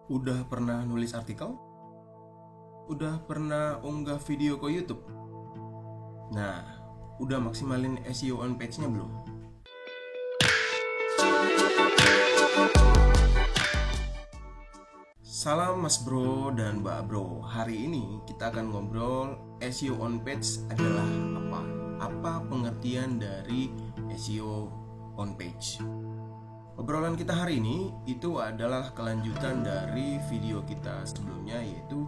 Udah pernah nulis artikel? Udah pernah unggah video ke YouTube? Nah, udah maksimalin SEO on page-nya belum? Salam Mas Bro dan Mbak Bro. Hari ini kita akan ngobrol SEO on page adalah apa? Apa pengertian dari SEO on page? Obrolan kita hari ini itu adalah kelanjutan dari video kita sebelumnya, yaitu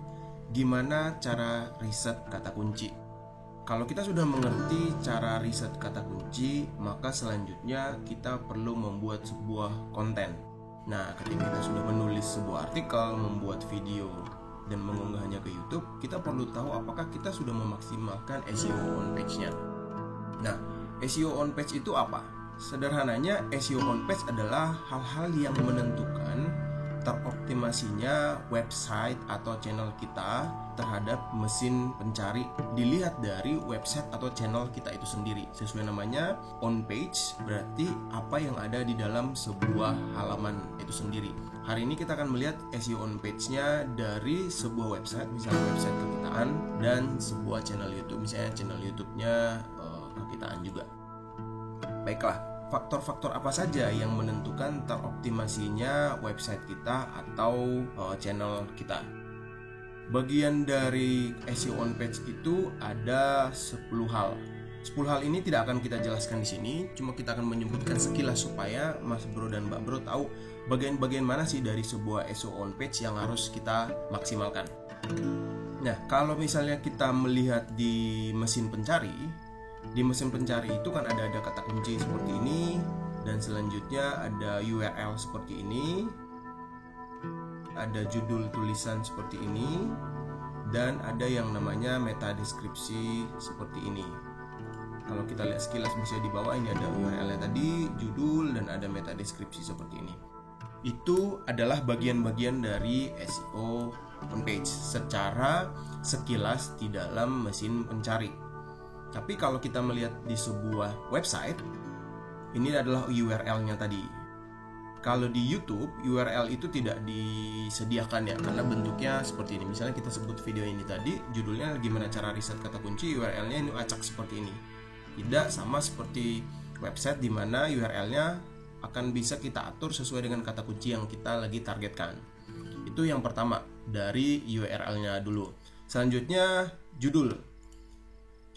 gimana cara riset kata kunci. Kalau kita sudah mengerti cara riset kata kunci, maka selanjutnya kita perlu membuat sebuah konten. Nah, ketika kita sudah menulis sebuah artikel, membuat video, dan mengunggahnya ke YouTube, kita perlu tahu apakah kita sudah memaksimalkan SEO on page-nya. Nah, SEO on page itu apa? Sederhananya, SEO on page adalah hal-hal yang menentukan teroptimasinya website atau channel kita terhadap mesin pencari dilihat dari website atau channel kita itu sendiri. Sesuai namanya, on page berarti apa yang ada di dalam sebuah halaman itu sendiri. Hari ini kita akan melihat SEO on page-nya dari sebuah website, misalnya website kekitaan, dan sebuah channel YouTube, misalnya channel YouTube-nya kekitaan juga. Baiklah, faktor-faktor apa saja yang menentukan teroptimasinya website kita atau channel kita? Bagian dari SEO on page itu ada 10 hal. 10 hal ini tidak akan kita jelaskan di sini, cuma kita akan menyebutkan sekilas supaya Mas Bro dan Mbak Bro tahu bagian-bagian mana sih dari sebuah SEO on page yang harus kita maksimalkan. Nah, kalau misalnya kita melihat di mesin pencari, di mesin pencari itu kan ada kata kunci seperti ini, dan selanjutnya ada URL seperti ini, ada judul tulisan seperti ini, dan ada yang namanya meta deskripsi seperti ini. Kalau kita lihat sekilas bisa di bawah, ini ada URL-nya tadi, judul, dan ada meta deskripsi seperti ini. Itu adalah bagian-bagian dari SEO on page secara sekilas di dalam mesin pencari. Tapi kalau kita melihat di sebuah website, ini adalah URL-nya tadi. Kalau di YouTube, URL itu tidak disediakan ya, karena bentuknya seperti ini. Misalnya kita sebut video ini tadi, judulnya gimana cara riset kata kunci, URL-nya ini acak seperti ini. Tidak sama seperti website di mana URL-nya akan bisa kita atur sesuai dengan kata kunci yang kita lagi targetkan. Itu yang pertama, dari URL-nya dulu. Selanjutnya, judul.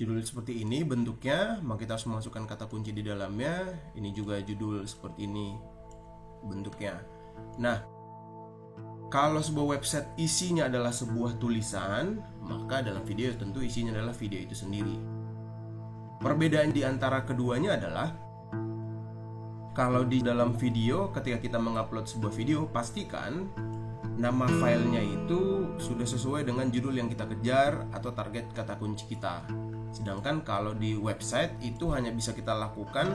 Judul seperti ini bentuknya, maka kita harus memasukkan kata kunci di dalamnya. Ini juga judul seperti ini bentuknya. Nah, kalau sebuah website isinya adalah sebuah tulisan, maka dalam video tentu isinya adalah video itu sendiri. Perbedaan di antara keduanya adalah, kalau di dalam video, ketika kita mengupload sebuah video, pastikan nama filenya itu sudah sesuai dengan judul yang kita kejar atau target kata kunci kita. Sedangkan kalau di website itu hanya bisa kita lakukan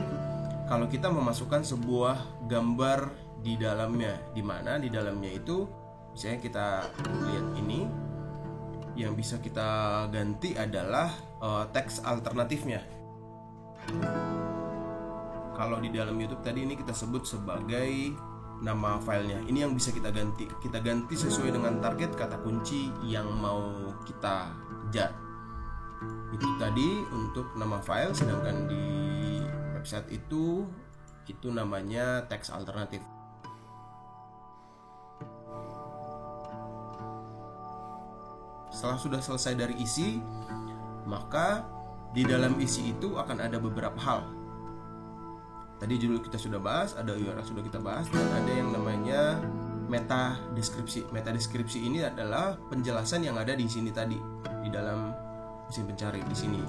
kalau kita memasukkan sebuah gambar di dalamnya, di mana di dalamnya itu misalnya kita lihat ini, yang bisa kita ganti adalah teks alternatifnya. Kalau di dalam YouTube tadi ini kita sebut sebagai nama filenya. Ini yang bisa kita ganti. Kita ganti sesuai dengan target kata kunci yang mau kita kejar. Itu tadi untuk nama file, sedangkan di website itu namanya teks alternatif. Setelah sudah selesai dari isi, maka di dalam isi itu akan ada beberapa hal. Tadi judul kita sudah bahas, ada URL sudah kita bahas, dan ada yang namanya meta deskripsi. Meta deskripsi ini adalah penjelasan yang ada di sini tadi, di dalam mesin pencari di sini.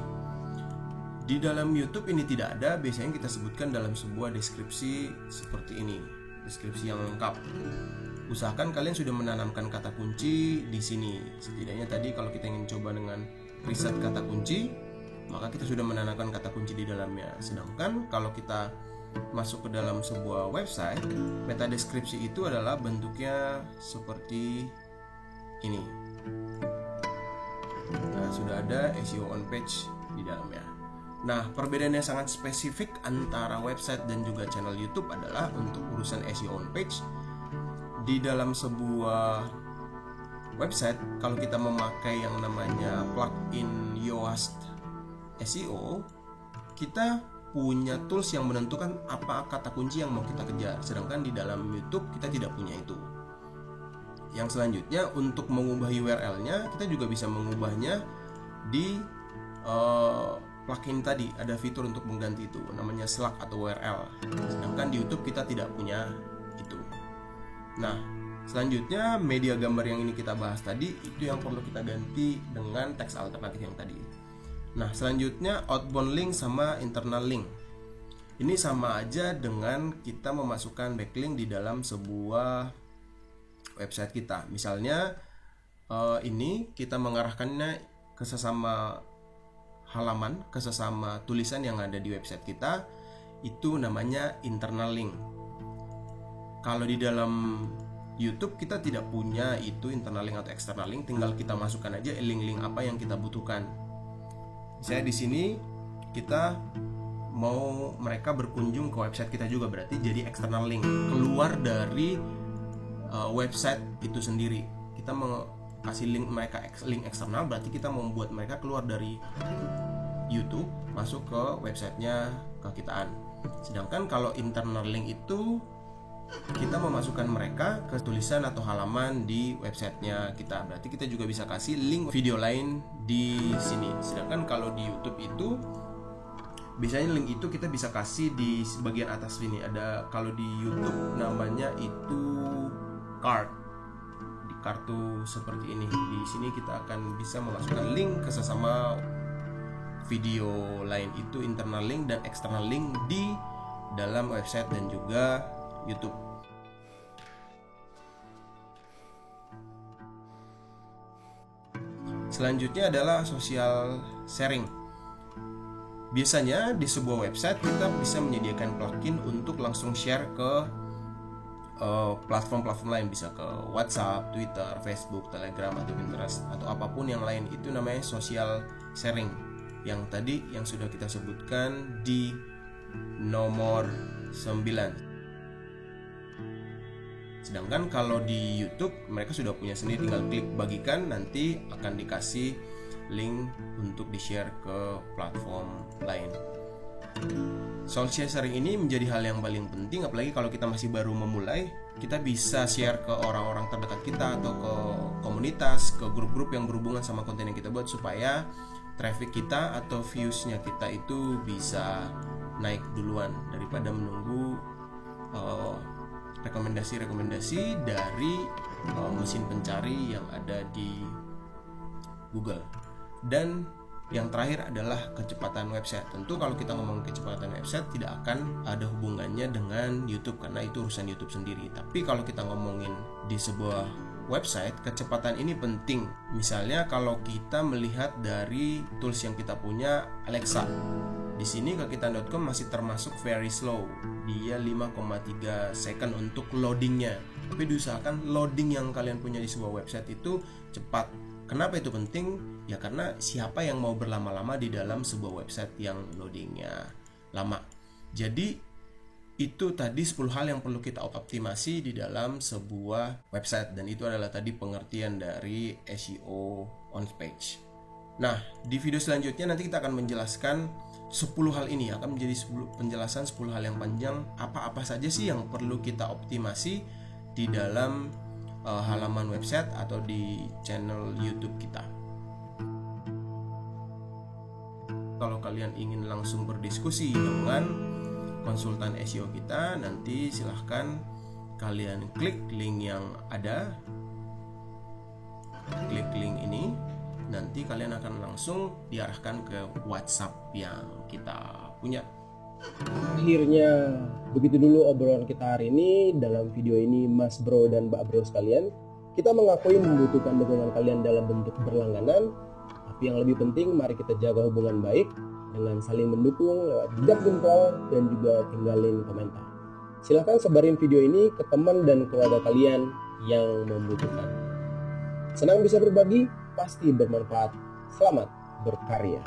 Di dalam YouTube ini tidak ada, biasanya kita sebutkan dalam sebuah deskripsi seperti ini, deskripsi yang lengkap. Usahakan kalian sudah menanamkan kata kunci di sini. Setidaknya tadi kalau kita ingin coba dengan riset kata kunci, maka kita sudah menanamkan kata kunci di dalamnya. Sedangkan kalau kita masuk ke dalam sebuah website, meta deskripsi itu adalah bentuknya seperti ini. Nah, sudah ada SEO on page di dalamnya. Nah, perbedaan yang sangat spesifik antara website dan juga channel YouTube adalah untuk urusan SEO on page, di dalam sebuah website, kalau kita memakai yang namanya plugin Yoast SEO, kita punya tools yang menentukan apa kata kunci yang mau kita kejar. Sedangkan di dalam YouTube kita tidak punya itu. Yang selanjutnya, untuk mengubah URL-nya, kita juga bisa mengubahnya di plugin tadi. Ada fitur untuk mengganti itu, namanya slug atau URL. Sedangkan di YouTube kita tidak punya itu. Nah, selanjutnya media gambar yang ini kita bahas tadi, itu yang perlu kita ganti dengan teks alternatif yang tadi. Nah, selanjutnya outbound link sama internal link. Ini sama aja dengan kita memasukkan backlink di dalam sebuah website kita. Misalnya ini kita mengarahkannya ke sesama halaman, ke sesama tulisan yang ada di website kita, itu namanya internal link. Kalau di dalam YouTube kita tidak punya itu internal link atau external link, tinggal kita masukkan aja link-link apa yang kita butuhkan. Saya di sini kita mau mereka berkunjung ke website kita juga, berarti jadi external link, keluar dari website itu sendiri. Kita mau kasih link mereka, link eksternal, berarti kita membuat mereka keluar dari YouTube masuk ke websitenya kekitaan. Sedangkan kalau internal link itu kita memasukkan mereka ke tulisan atau halaman di websitenya kita, berarti kita juga bisa kasih link video lain di sini. Sedangkan kalau di YouTube itu biasanya link itu kita bisa kasih di bagian atas sini. Ada, kalau di YouTube namanya itu card, di kartu seperti ini. Di sini kita akan bisa memasukkan link ke sesama video lain, itu internal link dan external link di dalam website dan juga YouTube. Selanjutnya adalah social sharing. Biasanya di sebuah website kita bisa menyediakan plugin untuk langsung share ke platform-platform lain, bisa ke WhatsApp, Twitter, Facebook, Telegram, atau Pinterest, atau apapun yang lain. Itu namanya social sharing, yang tadi yang sudah kita sebutkan di nomor 9. Sedangkan kalau di YouTube mereka sudah punya sendiri, tinggal klik bagikan, nanti akan dikasih link untuk di-share ke platform lain. Social sharing ini menjadi hal yang paling penting, apalagi kalau kita masih baru memulai. Kita bisa share ke orang-orang terdekat kita atau ke komunitas, ke grup-grup yang berhubungan sama konten yang kita buat, supaya traffic kita atau views-nya kita itu bisa naik duluan daripada menunggu rekomendasi-rekomendasi dari mesin pencari yang ada di Google. Dan yang terakhir adalah kecepatan website. Tentu kalau kita ngomong kecepatan website tidak akan ada hubungannya dengan YouTube, karena itu urusan YouTube sendiri. Tapi kalau kita ngomongin di sebuah website, kecepatan ini penting. Misalnya kalau kita melihat dari tools yang kita punya, Alexa. Di sini kekitaan.com masih termasuk very slow. Dia 5,3 second untuk loadingnya. Tapi diusahakan loading yang kalian punya di sebuah website itu cepat. Kenapa itu penting? Ya karena siapa yang mau berlama-lama di dalam sebuah website yang loadingnya lama. Jadi itu tadi 10 hal yang perlu kita optimasi di dalam sebuah website. Dan itu adalah tadi pengertian dari SEO on page. Nah, di video selanjutnya nanti kita akan menjelaskan 10 hal ini, akan menjadi penjelasan 10 hal yang panjang, apa-apa saja sih yang perlu kita optimasi di dalam halaman website atau di channel YouTube kita. Kalau kalian ingin langsung berdiskusi dengan konsultan SEO kita, nanti silahkan kalian klik link yang ada, klik link ini, nanti kalian akan langsung diarahkan ke WhatsApp yang kita punya. Akhirnya begitu dulu obrolan kita hari ini. Dalam video ini Mas Bro dan Mbak Bro sekalian, kita mengakui membutuhkan dukungan kalian dalam bentuk berlangganan. Tapi yang lebih penting, mari kita jaga hubungan baik dengan saling mendukung lewat jejak jempol dan juga tinggalin komentar. Silahkan sebarin video ini ke teman dan keluarga kalian yang membutuhkan. Senang bisa berbagi, pasti bermanfaat. Selamat berkarya.